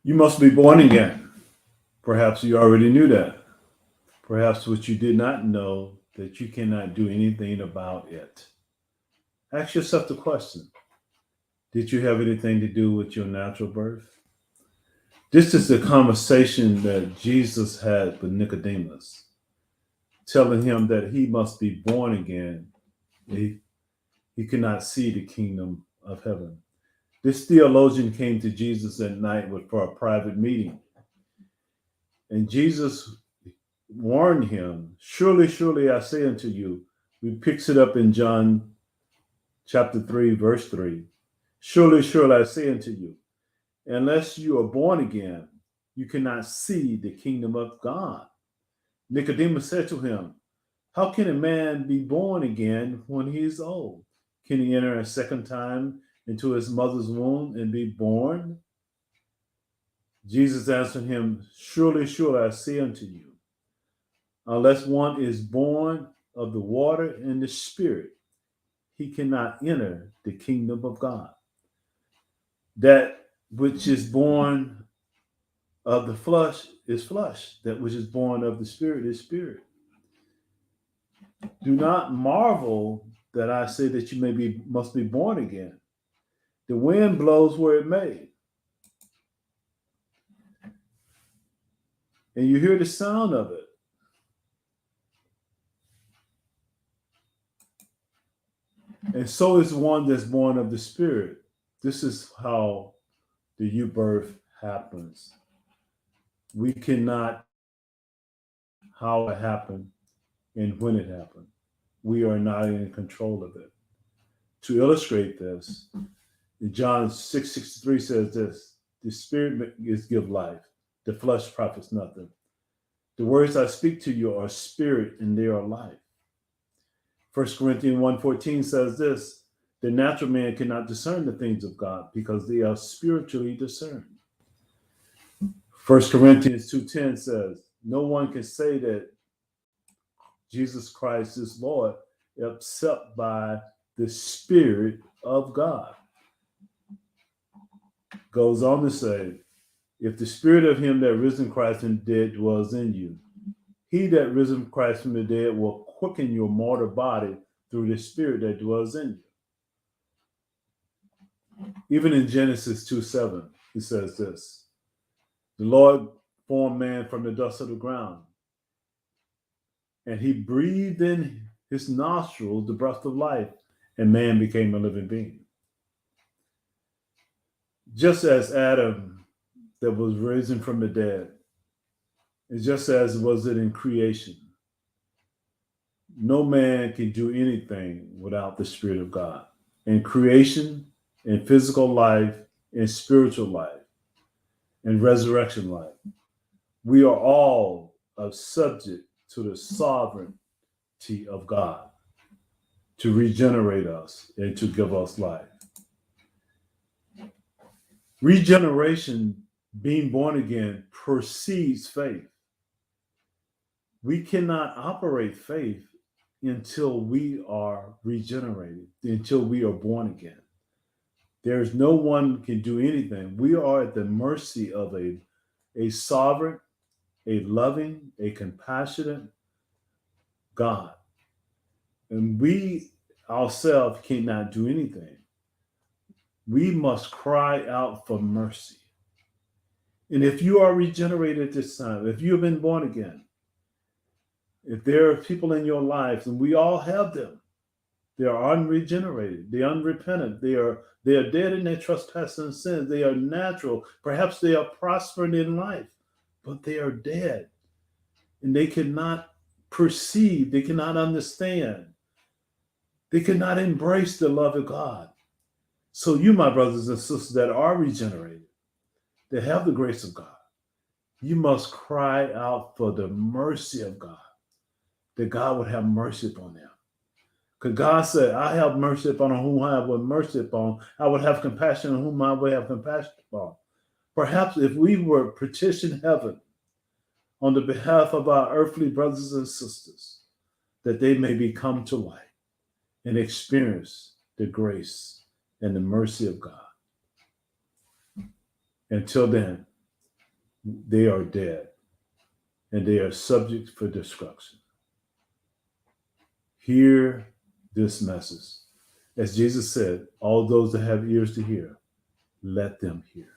You must be born again. Perhaps you already knew that. Perhaps what you did not know that you cannot do anything about it. Ask yourself the question, did you have anything to do with your natural birth? This is the conversation that Jesus had with Nicodemus, telling him that he must be born again. He cannot see the kingdom of heaven. This theologian came to Jesus at night for a private meeting. And Jesus warned him, surely, surely I say unto you, he picks it up in John chapter 3, verse 3. Surely, surely I say unto you, unless you are born again, you cannot see the kingdom of God. Nicodemus said to him, how can a man be born again when he is old? Can he enter a second time into his mother's womb and be born? Jesus answered him, surely, surely I say unto you, unless one is born of the water and the Spirit, he cannot enter the kingdom of God. That which is born of the flesh is flesh. That which is born of the Spirit is spirit. Do not marvel that I say that you must be born again. The wind blows where it may, and you hear the sound of it, and so is one that's born of the Spirit. This is how the new birth happens. We cannot how it happened and when it happened. We are not in control of it. To illustrate this, John 6:63 says this, the Spirit is give life, the flesh profits nothing. The words I speak to you are spirit and they are life. 1 Corinthians 1:14 says this, the natural man cannot discern the things of God because they are spiritually discerned. 1 Corinthians 2:10 says, no one can say that Jesus Christ is Lord except by the Spirit of God. Goes on to say, if the Spirit of him that risen Christ from the dead dwells in you, he that risen Christ from the dead will quicken your mortal body through the Spirit that dwells in you. Even in Genesis 2:7, he says this, the Lord formed man from the dust of the ground, and he breathed in his nostrils the breath of life, and man became a living being. Just as Adam that was risen from the dead, and just as was it in creation, no man can do anything without the Spirit of God. In creation, in physical life, in spiritual life, in resurrection life, we are all subject to the sovereignty of God to regenerate us and to give us life. Regeneration, being born again, precedes faith. We cannot operate faith until we are regenerated, until we are born again. There's no one can do anything. We are at the mercy of a sovereign, a loving, a compassionate God. And we ourselves cannot do anything. We must cry out for mercy. And if you are regenerated this time, if you have been born again, if there are people in your lives, and we all have them, they are unregenerated, they are unrepentant, they are dead in their trespasses and sins, they are natural, perhaps they are prospering in life, but they are dead. And they cannot perceive, they cannot understand, they cannot embrace the love of God. So you, my brothers and sisters that are regenerated, that have the grace of God, you must cry out for the mercy of God, that God would have mercy upon them. Because God said, I have mercy upon whom I have mercy upon. I would have compassion on whom I would have compassion upon. Perhaps if we were petition heaven on the behalf of our earthly brothers and sisters, that they may become to light and experience the grace and the mercy of God. Until then, they are dead and they are subject for destruction. Hear this message. As Jesus said, all those that have ears to hear, let them hear.